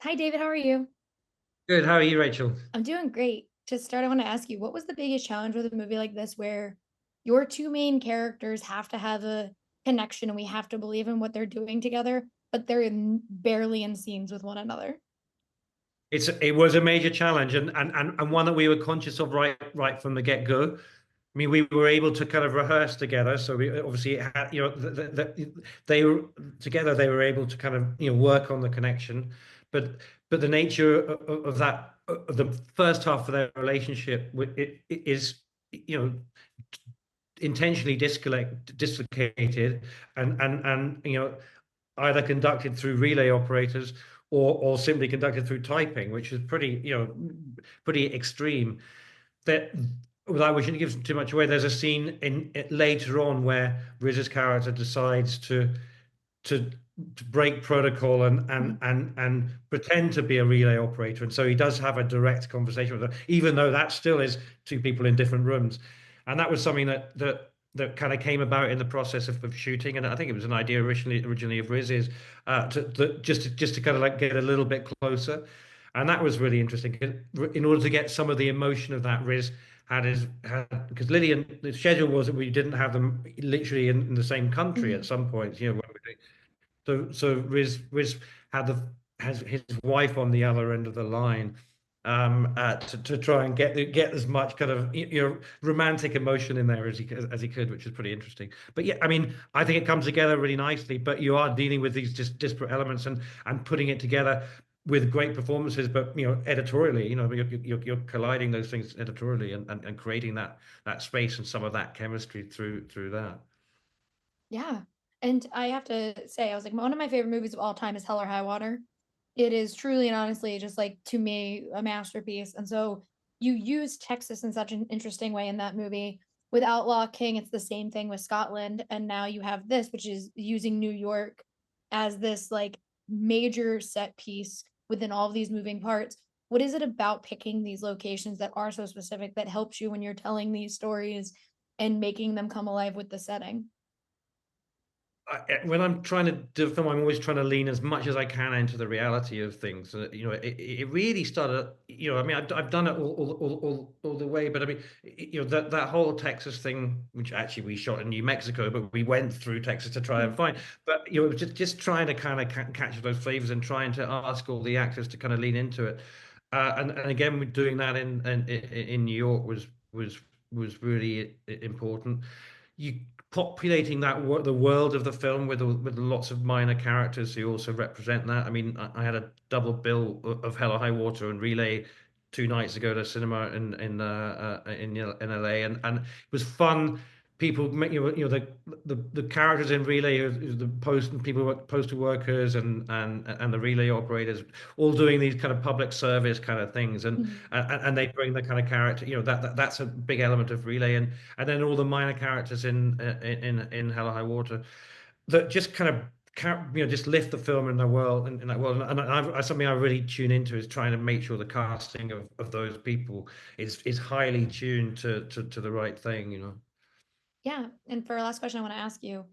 Hi, David. How are you? Good. How are you, Rachel? I'm doing great. To start, I want to ask you, what was the biggest challenge with a movie like this where your two main characters have to have a connection and we have to believe in what they're doing together, but they're barely in scenes with one another? It was a major challenge and one that we were conscious of right from the get-go. I mean, we were able to kind of rehearse together, so we obviously had, they were together. They were able to kind of work on the connection, but the nature of that of the first half of their relationship it is you know intentionally dislocated and either conducted through relay operators or simply conducted through typing, which is pretty extreme. That without wishing to give too much away, there's a scene in later on where Riz's character decides to to break protocol and pretend to be a relay operator, and so he does have a direct conversation with her, even though that still is two people in different rooms, and that was something that kind of came about in the process of shooting, and I think it was an idea originally of Riz's just to kind of like get a little bit closer, and that was really interesting in order to get some of the emotion of that. Riz had because Lillian, the schedule was that we didn't have them literally in the same country at Mhm. some point, when we so Riz had the has his wife on the other end of the line, to try and get as much kind of romantic emotion in there as he could, which is pretty interesting. But yeah, I mean, I think it comes together really nicely. But you are dealing with these just disparate elements and putting it together with great performances, but editorially, you're colliding those things editorially and creating that space and some of that chemistry through that. Yeah. And I have to say, I was like, one of my favorite movies of all time is Hell or High Water. It is truly and honestly just like to me a masterpiece. And so you use Texas in such an interesting way in that movie. With Outlaw King, it's the same thing with Scotland. And now you have this, which is using New York as this like major set piece within all of these moving parts. What is it about picking these locations that are so specific that helps you when you're telling these stories and making them come alive with the setting? When I'm trying to do a film, I'm always trying to lean as much as I can into the reality of things. It really started. I mean, I've done it all the way, but I mean, that whole Texas thing, which actually we shot in New Mexico, but we went through Texas to try and find. But just trying to kind of catch those flavors and trying to ask all the actors to kind of lean into it. And again, we're doing that in New York was really important. You populating the world of the film with lots of minor characters who also represent that. I mean, I had a double bill of Hell or High Water and Relay 2 nights ago to cinema in LA, and it was fun. People, the characters in Relay, the postal workers and the relay operators, all doing these kind of public service kind of things, Mhm. and they bring the kind of character, that's a big element of Relay, and then all the minor characters in Hell or High Water that just kind of just lift the film in the world in that world, and something I really tune into is trying to make sure the casting of those people is highly tuned to the right thing. Yeah. And for our last question, I want to ask you,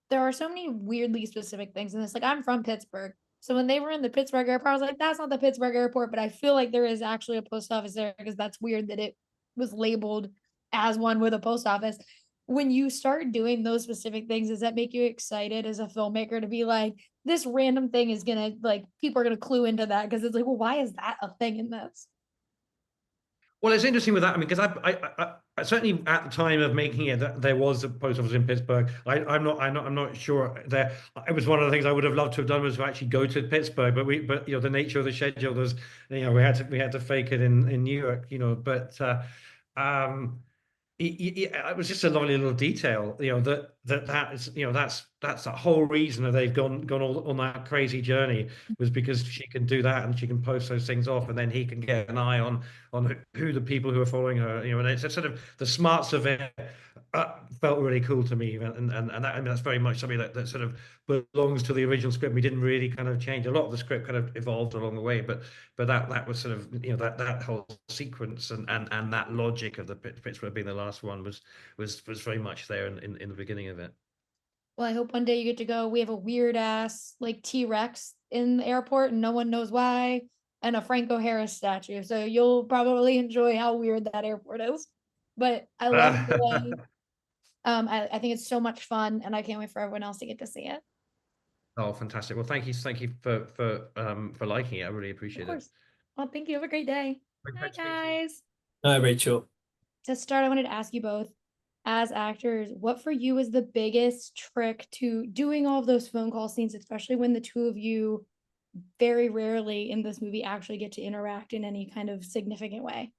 there are so many weirdly specific things in this. Like, I'm from Pittsburgh. So when they were in the Pittsburgh airport, I was like, that's not the Pittsburgh airport, but I feel like there is actually a post office there because that's weird that it was labeled as one with a post office. When you start doing those specific things, does that make you excited as a filmmaker to be like, this random thing is gonna like people are gonna clue into that because it's like, well, why is that a thing in this? Well, it's interesting with that. I mean, because I certainly at the time of making it, there was a post office in Pittsburgh. I'm not sure there. It was one of the things I would have loved to have done was to actually go to Pittsburgh, but the nature of the schedule was, we had to fake it in New York, but um, it was just a lovely little detail, that is, that's the whole reason that they've gone all on that crazy journey was because she can do that and she can post those things off, and then he can get an eye on who the people who are following her, and it's a sort of the smarts of it. Felt really cool to me, and that, I mean, that's very much something that sort of belongs to the original script. We didn't really kind of change a lot of the script, kind of evolved along the way, but that was sort of, that whole sequence and that logic of the Pittsburgh being the last one was very much there in the beginning of it. Well, I hope one day you get to go. We have a weird ass like T-Rex in the airport and no one knows why, and a Franco Harris statue. So you'll probably enjoy how weird that airport is. But I love the way. I think it's so much fun and I can't wait for everyone else to get to see it. Oh, fantastic. Well, thank you for liking it. I really Of appreciate it. course. Well, thank you. Have a great day. Hi, Great to speak to you. guys. Hi, Rachel. To start, I wanted to ask you both, as actors, what for you is the biggest trick to doing all of those phone call scenes, especially when the two of you very rarely in this movie actually get to interact in any kind of significant way?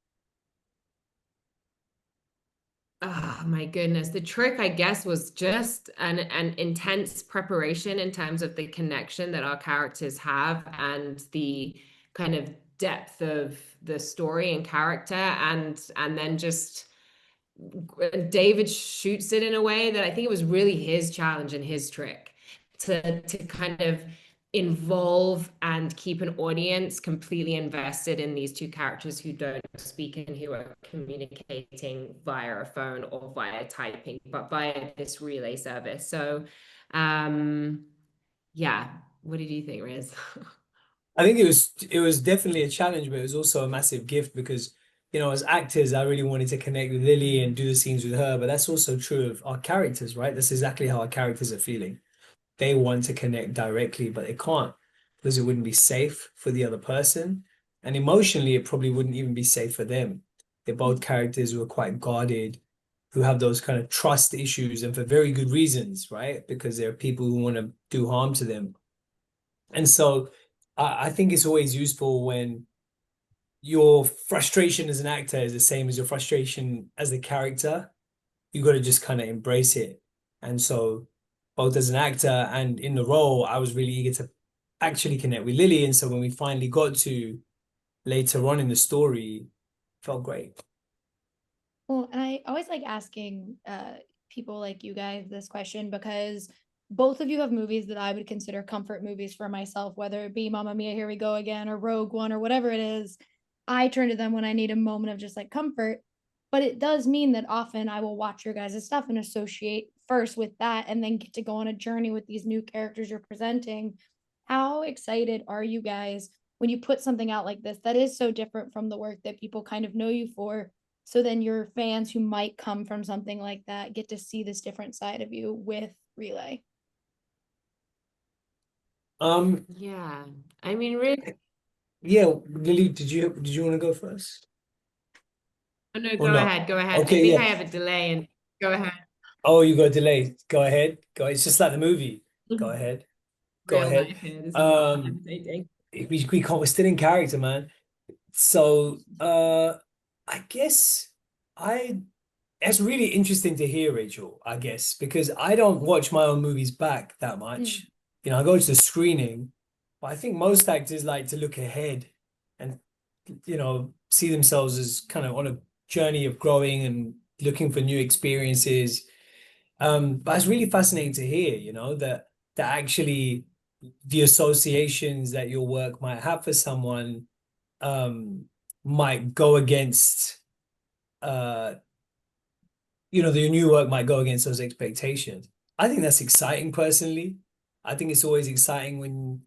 Oh my goodness. The trick, I guess, was just an intense preparation in terms of the connection that our characters have and the kind of depth of the story and character, and then just David shoots it in a way that I think it was really his challenge and his trick to kind of involve and keep an audience completely invested in these two characters who don't speak and who are communicating via a phone or via typing, but via this relay service. So, yeah, what did you think, Riz? I think it was definitely a challenge, but it was also a massive gift because, as actors, I really wanted to connect with Lily and do the scenes with her. But that's also true of our characters, right? That's exactly how our characters are feeling. They want to connect directly, but they can't because it wouldn't be safe for the other person. And emotionally, it probably wouldn't even be safe for them. They're both characters who are quite guarded, who have those kind of trust issues, and for very good reasons, right? Because there are people who want to do harm to them. And so I think it's always useful when your frustration as an actor is the same as your frustration as the character. You got to just kind of embrace it. And so, both as an actor and in the role, I was really eager to actually connect with Lily. And so, when we finally got to later on in the story, it felt great. Well, and I always like asking people like you guys this question because both of you have movies that I would consider comfort movies for myself, whether it be Mamma Mia, Here We Go Again, or Rogue One, or whatever it is. I turn to them when I need a moment of just like comfort. But it does mean that often I will watch your guys' stuff and associate first with that and then get to go on a journey with these new characters you're presenting. How excited are you guys when you put something out like this that is so different from the work that people kind of know you for? So then your fans who might come from something like that get to see this different side of you with Relay. Yeah, I mean, Riz. Yeah, Lily, did you want to go first Oh, no, or go not? ahead, go ahead. I Okay, think yeah. I have a delay and go ahead. Oh, you got delayed. Go ahead. Go. It's just like the movie. Go ahead. Go Real ahead. life here. This is not meditating. We can't. We're still in character, man. So, I guess I. It's really interesting to hear, Rachel. I guess because I don't watch my own movies back that much. I go to the screening, but I think most actors like to look ahead and see themselves as kind of on a journey of growing and looking for new experiences. But it's really fascinating to hear, that actually the associations that your work might have for someone might go against the new work might go against those expectations. I think that's exciting personally. I think it's always exciting when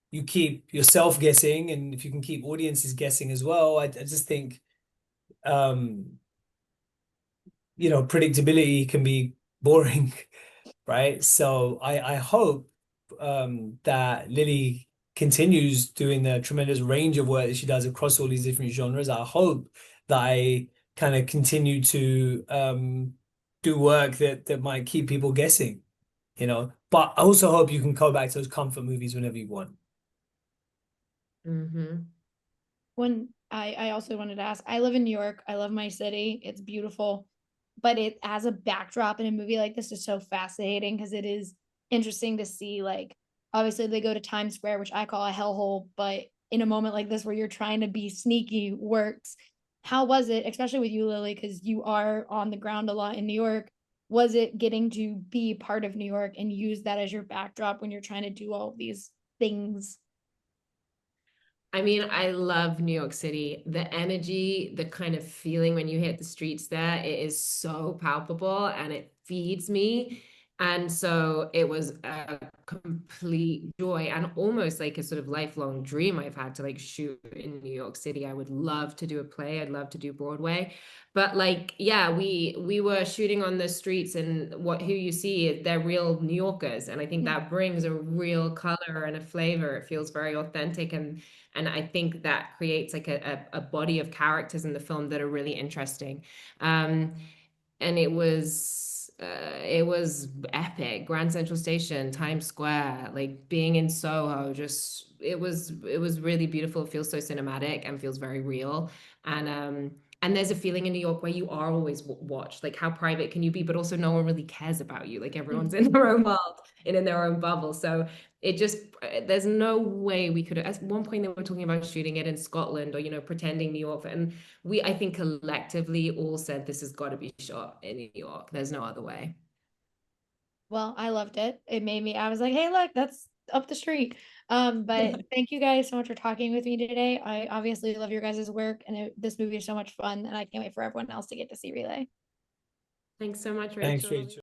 you keep yourself guessing and if you can keep audiences guessing as well. I just think um, predictability can be boring. Right? So I hope that Lily continues doing the tremendous range of work that she does across all these different genres. I hope that I kind of continue to do work that might keep people guessing, But I also hope you can go back to those comfort movies whenever you want. When I also wanted to ask, I live in New York. I love my city. It's beautiful. But it as a backdrop in a movie like this is so fascinating because it is interesting to see like obviously they go to Times Square, which I call a hellhole, but in a moment like this where you're trying to be sneaky works. How was it, especially with you, Lily, because you are on the ground a lot in New York? Was it getting to be part of New York and use that as your backdrop when you're trying to do all of these things? I mean, I love New York City. The energy, the kind of feeling when you hit the streets there, it is so palpable and it feeds me. And so it was a complete joy and almost like a sort of lifelong dream I've had to like shoot in New York City. I would love to do a play. I'd love to do Broadway. But like, yeah, we were shooting on the streets, and who you see, they're real New Yorkers. And I think that brings a real color and a flavor. It feels very authentic, and I think that creates like a body of characters in the film that are really interesting. And it was epic. Grand Central Station, Times Square, like being in Soho, just it was really beautiful. It feels so cinematic and feels very real. And there's a feeling in New York where you are always watched. Like, how private can you be? But also, no one really cares about you. Like, everyone's in their own world and in their own bubble. So it just, there's no way we could. At one point, they were talking about shooting it in Scotland, or, you know, pretending New York. And I think collectively all said this has got to be shot in New York. There's no other way. Well, I loved it. It made me, I was like, hey, look, that's up the street. But thank you guys so much for talking with me today. I obviously love your guys' work, and this movie is so much fun, and I can't wait for everyone else to get to see Relay. Thanks so much, Thanks, Rachel. Rachel.